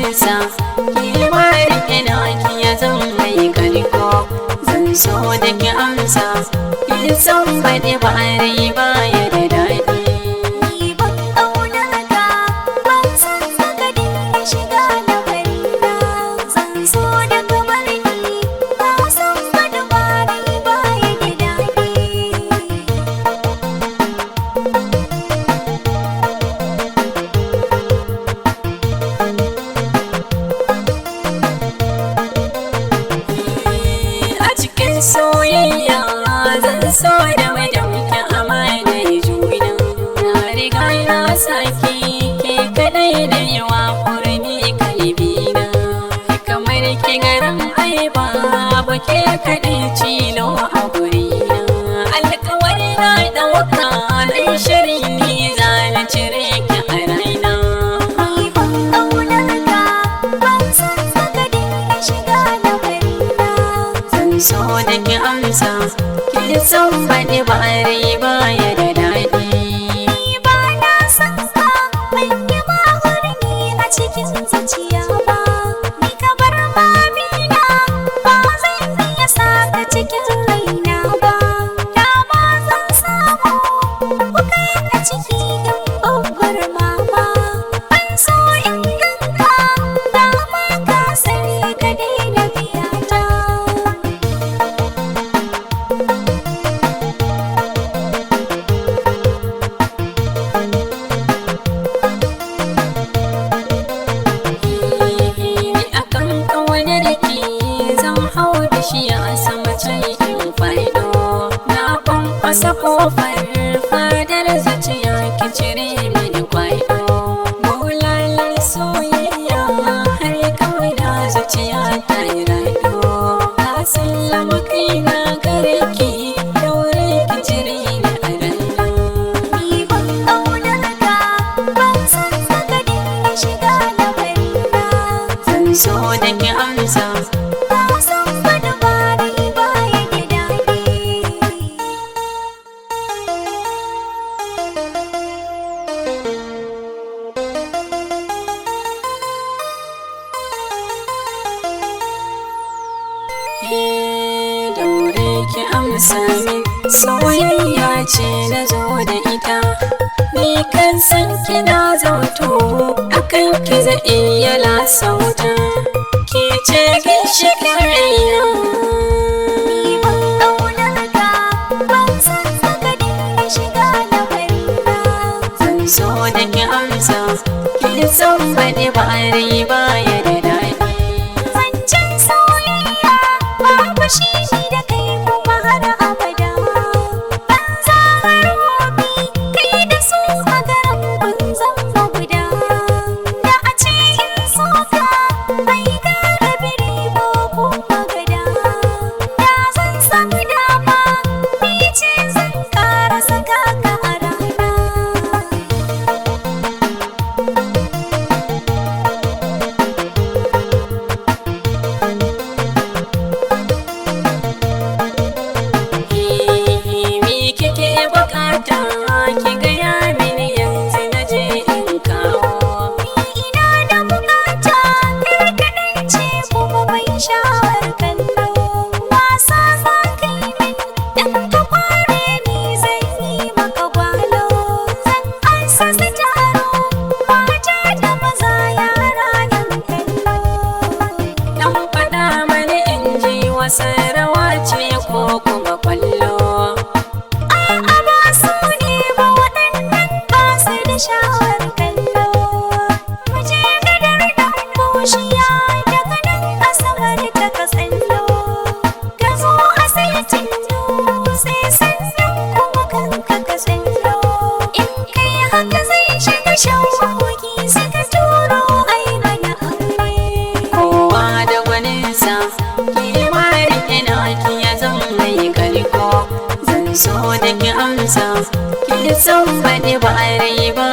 gwaninsa ki ma rike naki ya zan mai karko zan so da ki amsa ki san baɗi ba rai ba ya da daɗi. Ni ban ƙaunar ka ban san saka dinga shiga da barina zan so da kamar ni ka san baɗi ba rai ba ya da daɗi. A cikin soyayya zan so da madamki amanar juna na riga na saki ke kadai da yawa hurmi kalbina kamar ki garan ai babu ke kadai cilo a gurina alkawari na dauka dan shiri ni zan cire ki a raina. Ni ban ƙaunar ka ban san saka dinga shiga da barina Zan so da ki amsa ki san baɗi ba rai ba ya da daɗi. ni ba na san ka ban yi ma hurmi a cikin zuciya ba ni ka bar mamina ba zan iya saka cikin raina ba dama zan samu kuka a ciki in babbar mama ban so in ganka dama ka sani ka daina biyata. Akan kawanar ki zan hau da shi a sama cikin faido na kwankwasa kofar fadar zuciya ki cire mini kwaido bulalar soyayya har kawai da zuciya ta yi raido ka sallama kaina gare ki daure ki cire ni a raina. Ni ban ƙaunar ka ban san saka dinga shiga da barina Zan so da ki amsa ka san baɗi ba rai ba ya da daɗi. daure ki amsa min soyayya ce na zo da ita ni kan san kina zautu akan ki zai iya lasauta ki ce ginshiƙin raina. Ni ban ƙaunar ka ban san saka dinga shiga da barina Zan so da ki amsa ki san baɗi ba rai ba ya da daɗi. zancen soyayya babu shi ni da kai kuma har abada ban har hobi kai da su a garin kun zama guda da a ce in so ka bai gara biri ba kuma gada da zan samu dama ni ce zan ƙara saka ka a rana. Me kike bukata ki gaya mini yanzu na je in kawo. Ina da bukata yar kaɗan ce kuma bai shawar kallo wasa za ka yi min in ka kware ni zan yi maka gwalo zan ansa su taro mata da maza yara yan kallo. Dan faɗa mani in ji wasa rawa ce ko kuma kwallo. A'a ba su ne ba waɗannan ba su da shawar kallo mu je gadar ɗan bushiya daga nan asabar ta ka tsallo ka zo a saitin dutse sannan kuma kanka ka tsallo in kai haka zai shiga shauki sai ka turo ai mana aure. Kowa da gwaninsa ki ma rike naki ya zan mai karko. Zan so da ki amsa ki san baɗi ba rai ba